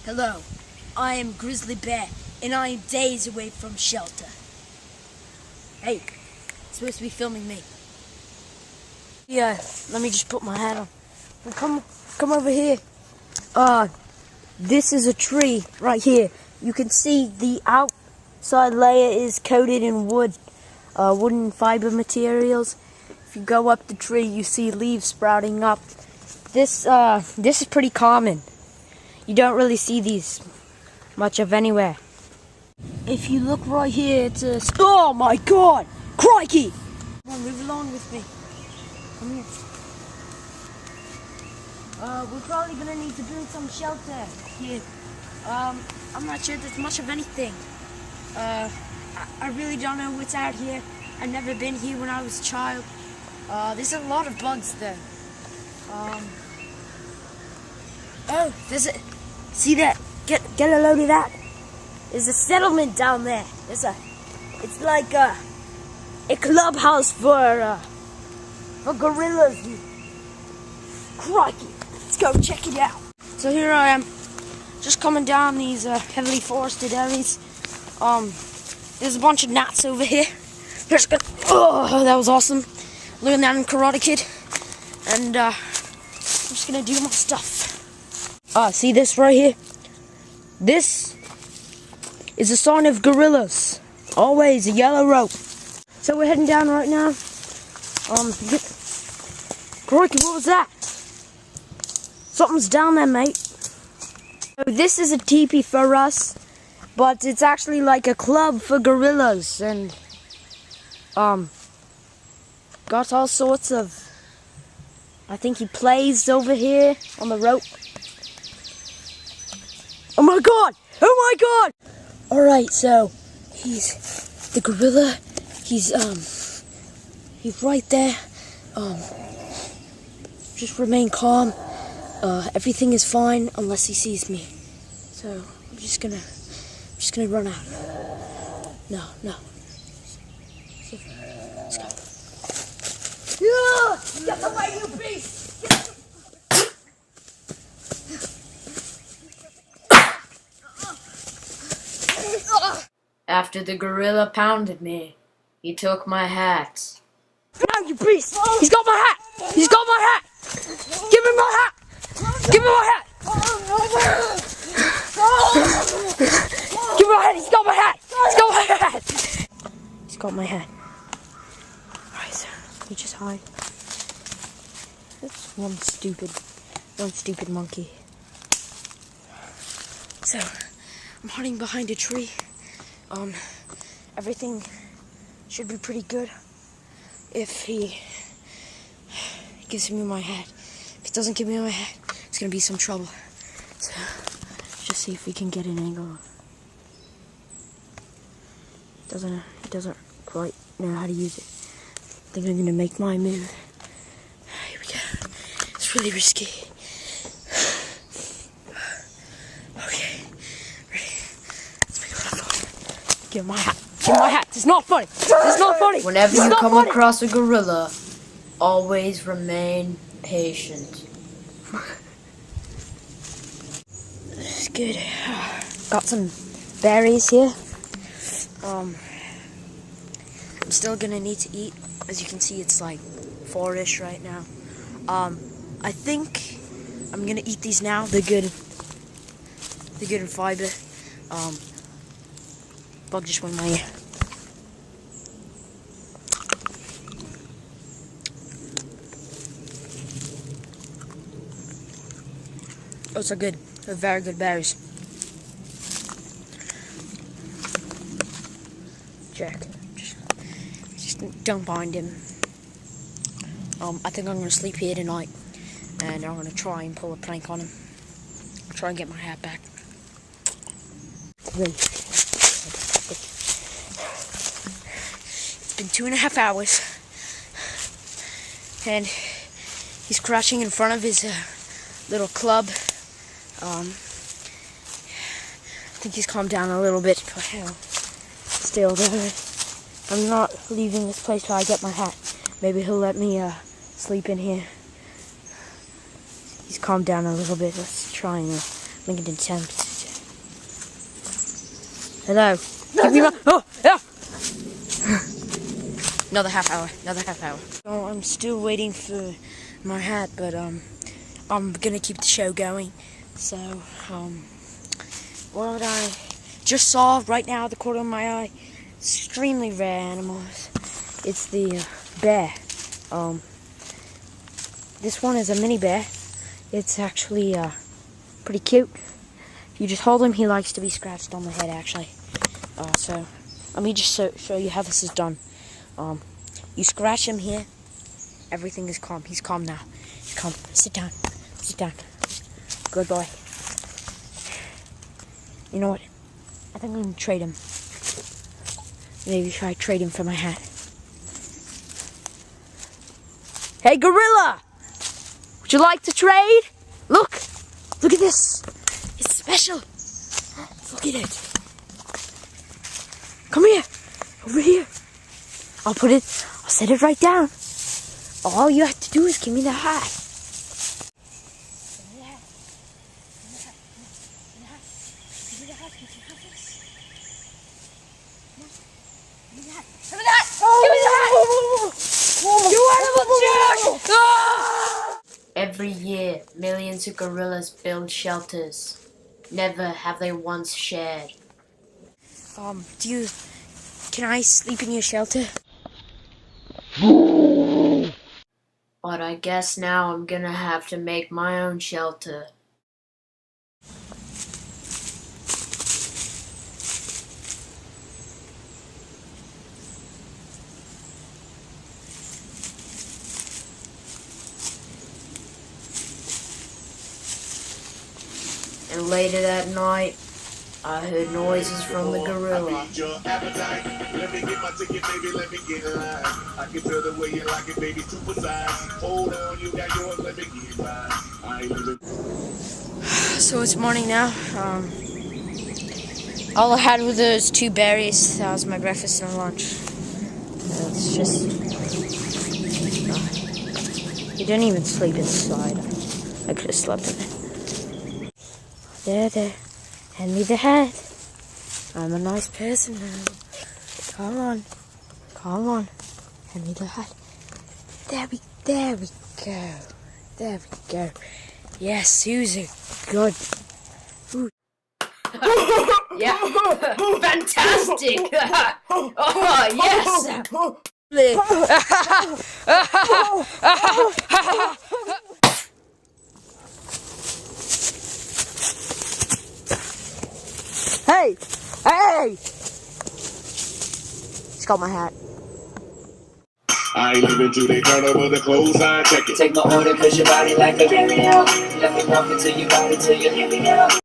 Hello, I am Grizzly Bear, and I am days away from shelter. Hey, you're supposed to be filming me. Yeah, let me just put my hat on. Well, come over here. This is a tree right here. You can see the outside layer is coated in wooden fiber materials. If you go up the tree, you see leaves sprouting up. This is pretty common. You don't really see these much of anywhere. If you look right here, it's a... Oh my God! Crikey! Come on, move along with me. Come here. We're probably gonna need to build some shelter here. I'm not sure there's much of anything. I really don't know what's out here. I've never been here when I was a child. There's a lot of bugs there. Oh, there's a... See that? Get a load of that. There's a settlement down there. It's like a clubhouse for gorillas. Crikey! Let's go check it out. So here I am, just coming down these heavily forested areas. There's a bunch of gnats over here. Oh, that was awesome. Learned that in Karate Kid, and I'm just gonna do my stuff. See this right here? This is a sign of gorillas. Always a yellow rope. So we're heading down right now. Crikey, what was that? Something's down there, mate. So this is a teepee for us, but it's actually like a club for gorillas, and got all sorts of... I think he plays over here on the rope. Oh my God! Oh my God! Alright, so he's the gorilla. He's right there. Just remain calm. Everything is fine unless he sees me. So I'm just gonna run out. No. Let's go. Yeah! Get away, you beast! After the gorilla pounded me, he took my hat. No, you beast! He's got my hat! He's got my hat! Give me my hat! Give me my hat! Give me my hat! He's got my hat! He's got my hat! He's got my hat. Alright, so let me just hide. That's one stupid monkey. So, I'm hiding behind a tree. Everything should be pretty good if he gives me my hat. If he doesn't give me my hat, it's gonna be some trouble. So, just see if we can get an angle. He doesn't quite know how to use it. I think I'm gonna make my move. Here we go. It's really risky. Okay, ready? Let's make a run for it. Give him my hat. Give him my hat. It's not funny. It's not funny. Whenever you come across a gorilla, always remain patient. It's good. Got some berries here. I'm still gonna need to eat. As you can see, it's like 4-ish right now. I think I'm gonna eat these now. They're good. They're good in fiber. Bug just went in my ear. Those are good. They're very good berries. Check. Just don't bind him. I think I'm gonna sleep here tonight, and I'm gonna try and pull a prank on him. Try and get my hat back. It's been 2.5 hours, and he's crouching in front of his little club. I think he's calmed down a little bit, but still, I'm not leaving this place till I get my hat. Maybe he'll let me sleep in here. He's calmed down a little bit. Let's try and make an attempt Hello. Give me my. Oh, yeah. Another half hour. So I'm still waiting for my hat, but I'm gonna keep the show going. So what I just saw right now at the corner of my eye, extremely rare animals. It's the bear. This one is a mini bear. It's actually pretty cute. If you just hold him, he likes to be scratched on the head, actually. So let me just show you how this is done. You scratch him here, everything is calm. He's calm now. He's calm. Sit down. Good boy. You know what? I think I'm gonna trade him. Maybe try trade him for my hat. Hey, gorilla! Would you like to trade? Look at this. It's special. Look at it. Come here, over here. I'll set it right down. All you have to do is give me the hat. Every year, millions of gorillas build shelters. Never have they once shared. Can I sleep in your shelter? But I guess now I'm gonna have to make my own shelter. And later that night, I heard noises from the gorilla. So it's morning now. All I had was those 2 berries. That was my breakfast and lunch. It's just... he didn't even sleep inside. I could have slept in it. There. Hand me the hat. I'm a nice person now. Come on. Hand me the hat. There we go. Yes, Susie. Good. Ooh. Yeah, fantastic! Oh, yes! Hey! He's got my hat. I ain't living till they turn over the clothes, I check it. Take my order cause your body like a carry out. Let me walk into your body till you hear me out.